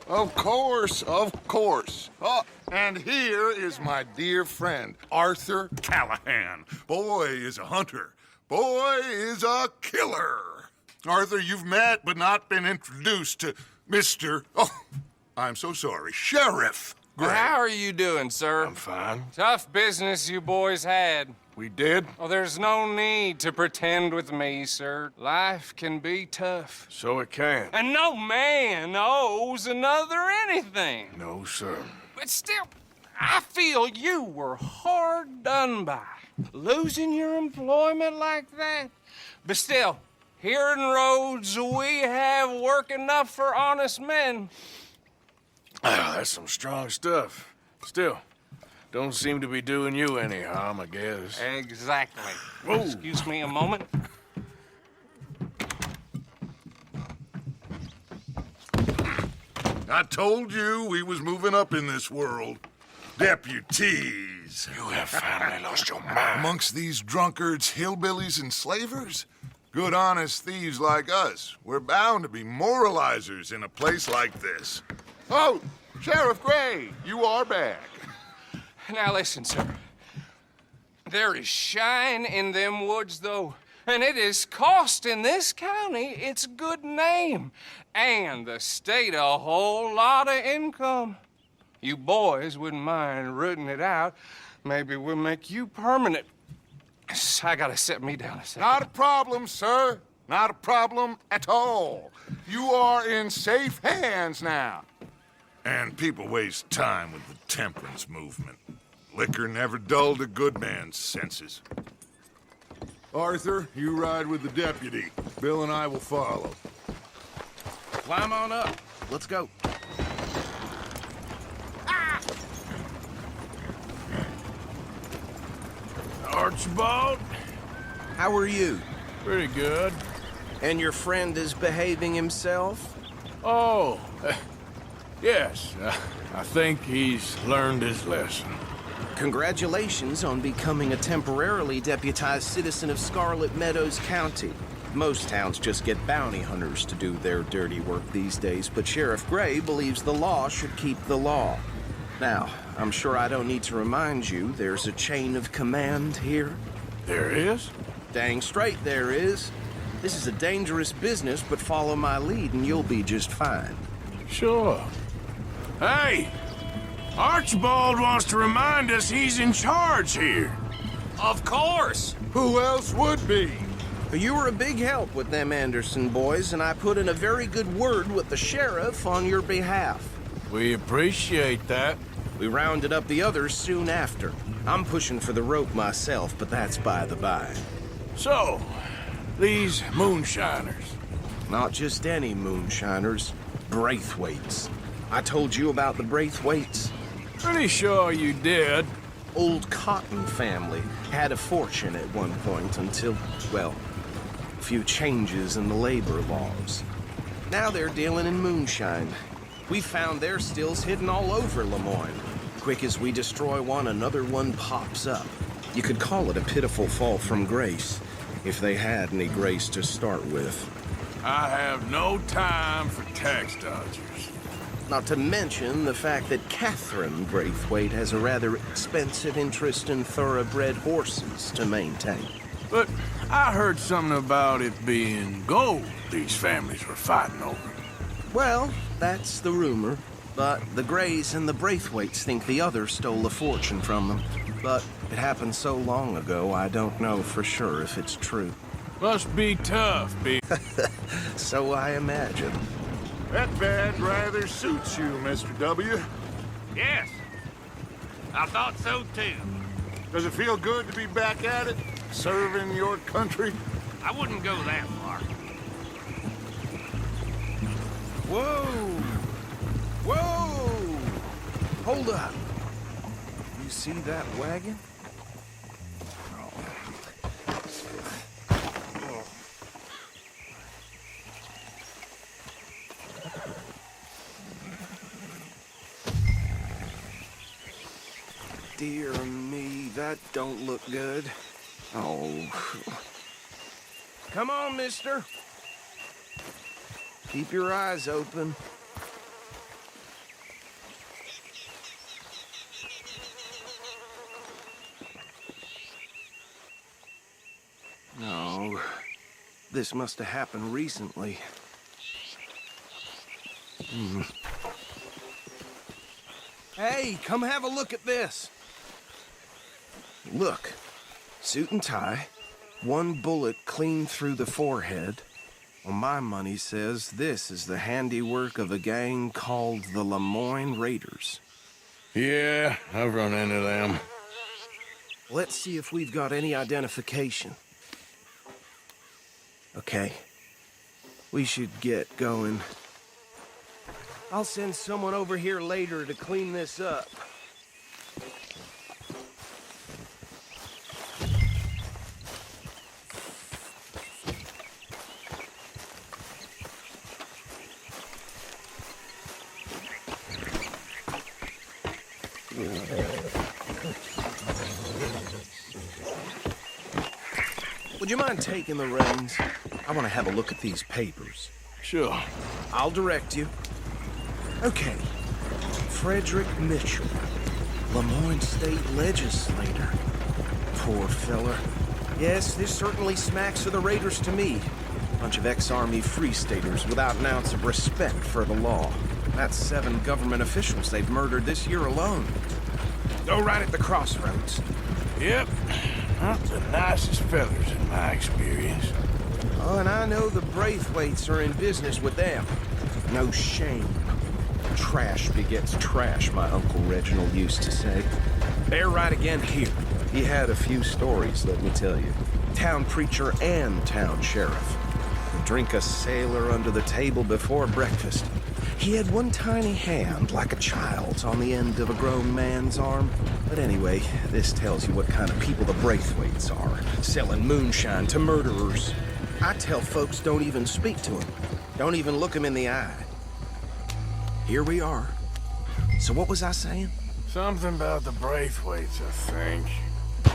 Of course, of course. Oh, and here is my dear friend, Arthur Callahan. Boy is a hunter. Boy is a killer. Arthur, you've met but not been introduced to Mr. Oh, I'm so sorry, Sheriff Gray. How are you doing, sir? I'm fine. Tough business you boys had. We did? Oh, there's no need to pretend with me, sir. Life can be tough. So it can. And no man owes another anything. No, sir. But still, I feel you were hard done by. Losing your employment like that. But still, here in Rhodes, we have work enough for honest men. Ah, that's some strong stuff. Still, don't seem to be doing you any harm, I guess. Exactly. Whoa. Excuse me a moment. I told you we was moving up in this world. Deputies. You have finally lost your mind. Amongst these drunkards, hillbillies, and slavers? Good, honest thieves like us. We're bound to be moralizers in a place like this. Oh, Sheriff Gray, you are back. Now listen, sir. There is shine in them woods, though, and it is costing this county its good name and the state a whole lot of income. You boys wouldn't mind rooting it out. Maybe we'll make you permanent. I gotta set me down a second. Not a problem, sir. Not a problem at all. You are in safe hands now. And people waste time with the temperance movement. Liquor never dulled a good man's senses. Arthur, you ride with the deputy. Bill and I will follow. Climb on up. Let's go. Archibald? How are you? Pretty good. And your friend is behaving himself? Oh, yes. I think he's learned his lesson. Congratulations on becoming a temporarily deputized citizen of Scarlet Meadows County. Most towns just get bounty hunters to do their dirty work these days, but Sheriff Gray believes the law should keep the law. Now, I'm sure I don't need to remind you there's a chain of command here. There is? Dang straight there is. This is a dangerous business, but follow my lead and you'll be just fine. Sure. Hey! Archibald wants to remind us he's in charge here. Of course. Who else would be? You were a big help with them Anderson boys, and I put in a very good word with the sheriff on your behalf. We appreciate that. We rounded up the others soon after. I'm pushing for the rope myself, but that's by the by. So, these moonshiners. Not just any moonshiners, Braithwaites. I told you about the Braithwaites? Pretty sure you did. Old Cotton family had a fortune at one point until, well, a few changes in the labor laws. Now they're dealing in moonshine. We found their stills hidden all over Lemoyne. Quick as we destroy one, another one pops up. You could call it a pitiful fall from grace, if they had any grace to start with. I have no time for tax dodgers. Not to mention the fact that Catherine Braithwaite has a rather expensive interest in thoroughbred horses to maintain. But I heard something about it being gold these families were fighting over. Well, that's the rumor. But the Grays and the Braithwaites think the other stole a fortune from them. But it happened so long ago, I don't know for sure if it's true. Must be tough, So I imagine. That badge rather suits you, Mr. W. Yes, I thought so too. Does it feel good to be back at it, serving your country? I wouldn't go that far. Whoa! Whoa! Hold up. You see that wagon? Dear me, that don't look good. Oh. Come on, mister. Keep your eyes open. No, this must have happened recently. Hey, come have a look at this. Look, suit and tie, one bullet clean through the forehead. Well, my money says this is the handiwork of a gang called the Lemoyne Raiders. Yeah, I've run into them. Let's see if we've got any identification. Okay. We should get going. I'll send someone over here later to clean this up. Would you mind taking the reins? I want to have a look at these papers. Sure. I'll direct you. Okay. Frederick Mitchell, Lemoyne State Legislator. Poor fella. Yes, this certainly smacks of the Raiders to me. Bunch of ex-Army Free Staters without an ounce of respect for the law. That's 7 government officials they've murdered this year alone. Go right at the crossroads. Yep. Not the nicest fellas in my experience. Oh, and I know the Braithwaites are in business with them. No shame. Trash begets trash, my Uncle Reginald used to say. They're right again here. He had a few stories, let me tell you. Town preacher and town sheriff. Would drink a sailor under the table before breakfast. He had one tiny hand, like a child's, on the end of a grown man's arm. But anyway, this tells you what kind of people the Braithwaites are. Selling moonshine to murderers. I tell folks don't even speak to him. Don't even look him in the eye. Here we are. So what was I saying? Something about the Braithwaites, I think.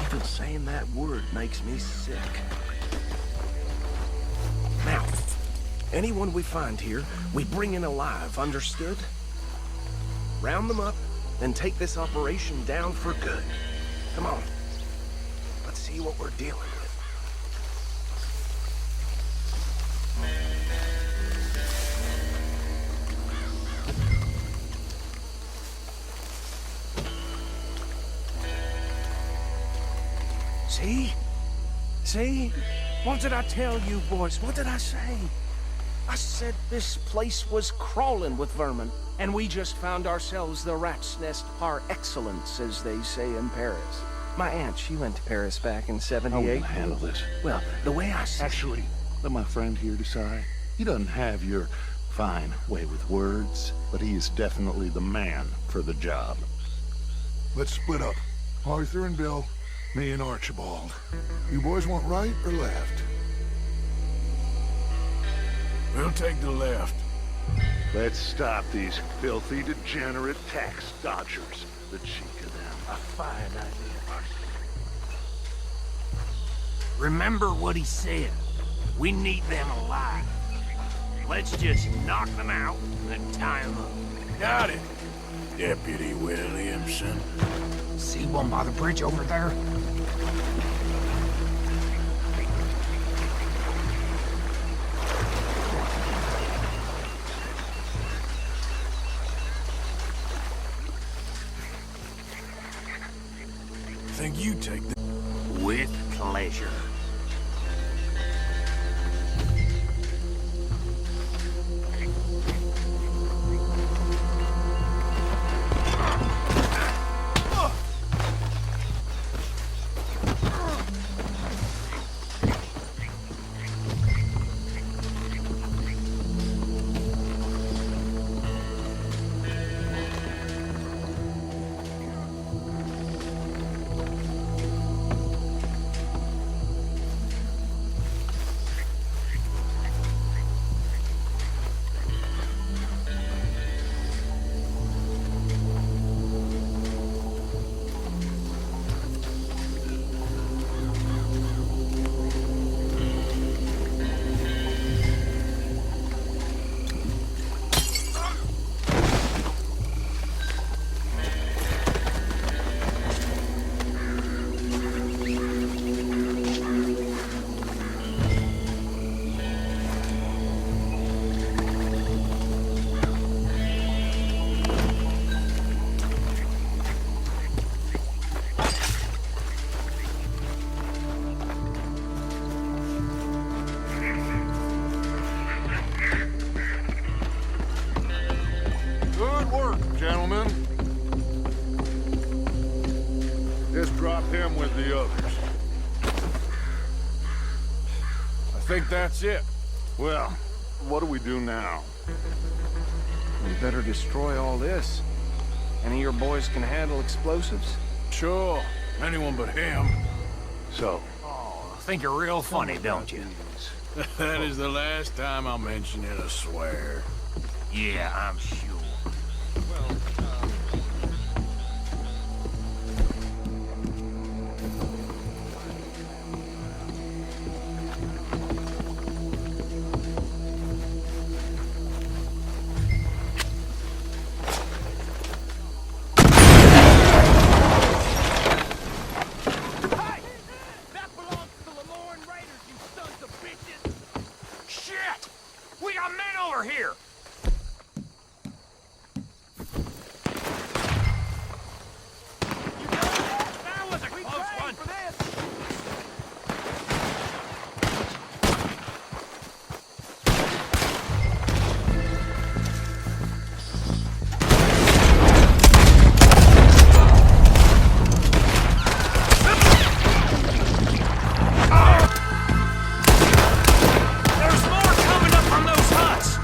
Even saying that word makes me sick. Now, anyone we find here, we bring in alive, understood? Round them up, then take this operation down for good. Come on. Let's see what we're dealing with. See? See? What did I tell you, boys? What did I say? I said this place was crawling with vermin, and we just found ourselves the rat's nest par excellence, as they say in Paris. My aunt, she went to Paris back in How are we '78. gonna handle this? Well, the way I see Actually, let my friend here decide. He doesn't have your fine way with words, but he is definitely the man for the job. Let's split up. Arthur and Bill, me and Archibald. You boys want right or left? We'll take the left. Let's stop these filthy, degenerate tax dodgers. The cheek of them. A fine idea. Remember what he said. We need them alive. Let's just knock them out and tie them up. Got it, Deputy Williamson. See one by the bridge over there? Think you take the... With pleasure. think that's it. Well, what do we do now? We better destroy all this. Any of your boys can handle explosives? Sure, anyone but him. So, Think you're real funny, don't you? That is the last time I'll mention it, I swear. Yeah, I'm sure. Here! That was a close one! There's more coming up from those huts!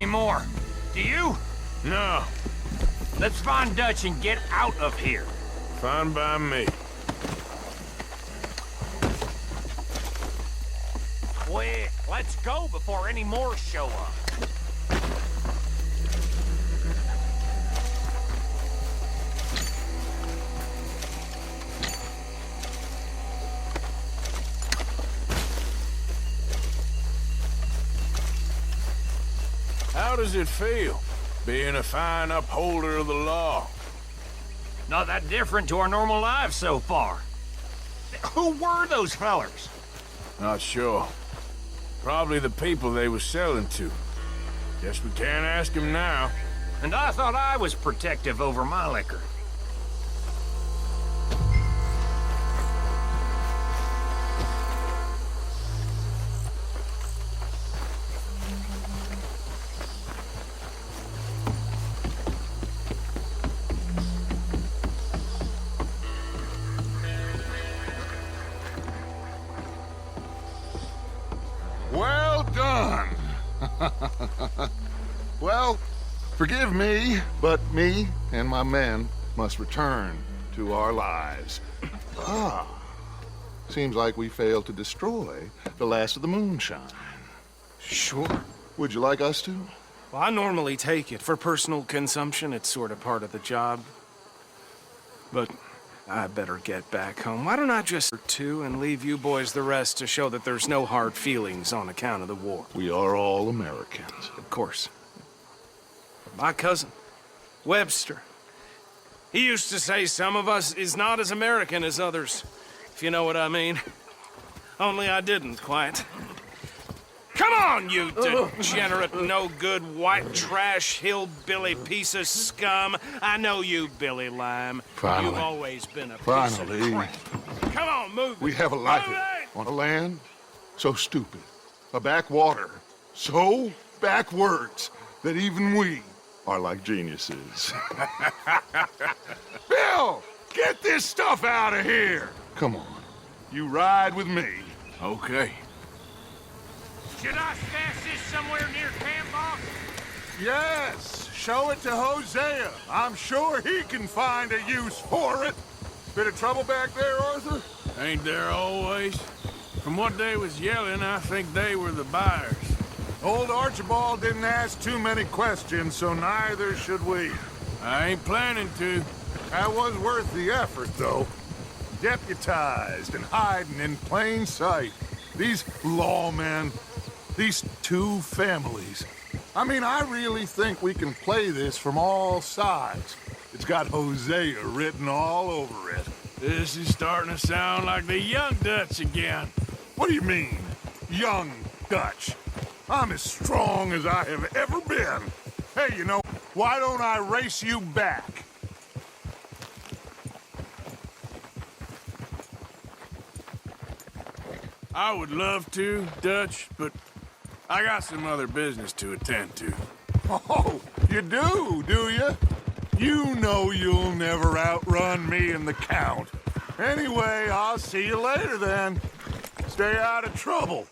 More. Do you? No, Let's find Dutch and get out of here. fine by me. Quick, let's go before any more show up. How does it feel, being a fine upholder of the law? Not that different to our normal lives so far. Who were those fellers? Not sure. Probably the people they were selling to. Guess we can't ask them now. And I thought I was protective over my liquor. Well done. Well, forgive me, but me and my men must return to our lives. Seems like we failed to destroy the last of the moonshine. Sure. Would you like us to? Well, I normally take it. For personal consumption, it's sort of part of the job. But I better get back home. Why don't I just two and leave you boys the rest to show that there's no hard feelings on account of the war? we are all Americans. Of course. My cousin, Webster, he used to say some of us is not as American as others, if you know what I mean. Only I didn't quite. Come on, you degenerate, no-good, white trash, hillbilly piece of scum. I know you, Billy Lime. Finally. You've always been a piece Finally. of crap. Come on, move We it. have a life Move it! on a land so stupid, a backwater so backwards that even we are like geniuses. Bill, get this stuff out of here. Come on, You ride with me. Okay. Should I stash this somewhere near camp, boss? Yes, show it to Hosea. I'm sure he can find a use for it. Bit of trouble back there, Arthur? Ain't there always? From what they was yelling, I think they were the buyers. Old Archibald didn't ask too many questions, so neither should we. I ain't planning to. That was worth the effort, though. Deputized and hiding in plain sight. These lawmen, these two families. I mean, I really think we can play this from all sides. It's got Hosea written all over it. This is starting to sound like the Young Dutch again. What do you mean, young Dutch? I'm as strong as I have ever been. Hey, you know, why don't I race you back? I would love to, Dutch, but I got some other business to attend to. Oh, you do you? You know you'll never outrun me and the Count. Anyway, I'll see you later then. Stay out of trouble.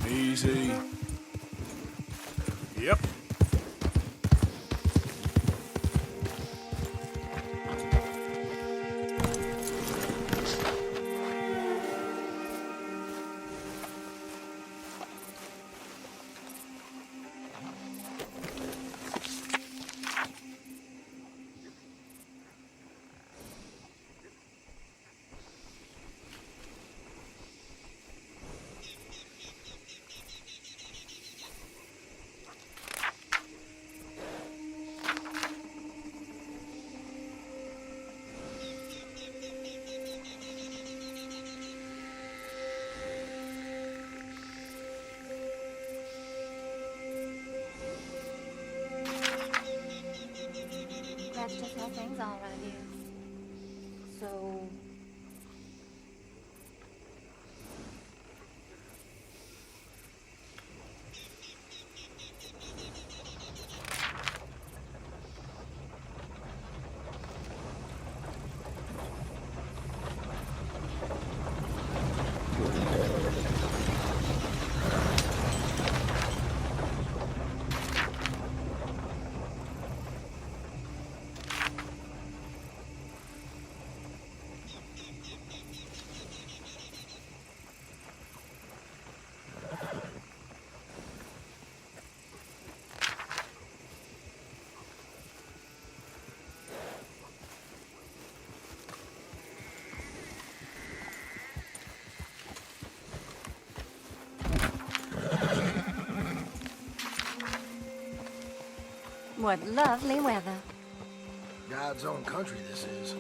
Easy. Yep. That's just how things are around here. So... What lovely weather. God's own country this is.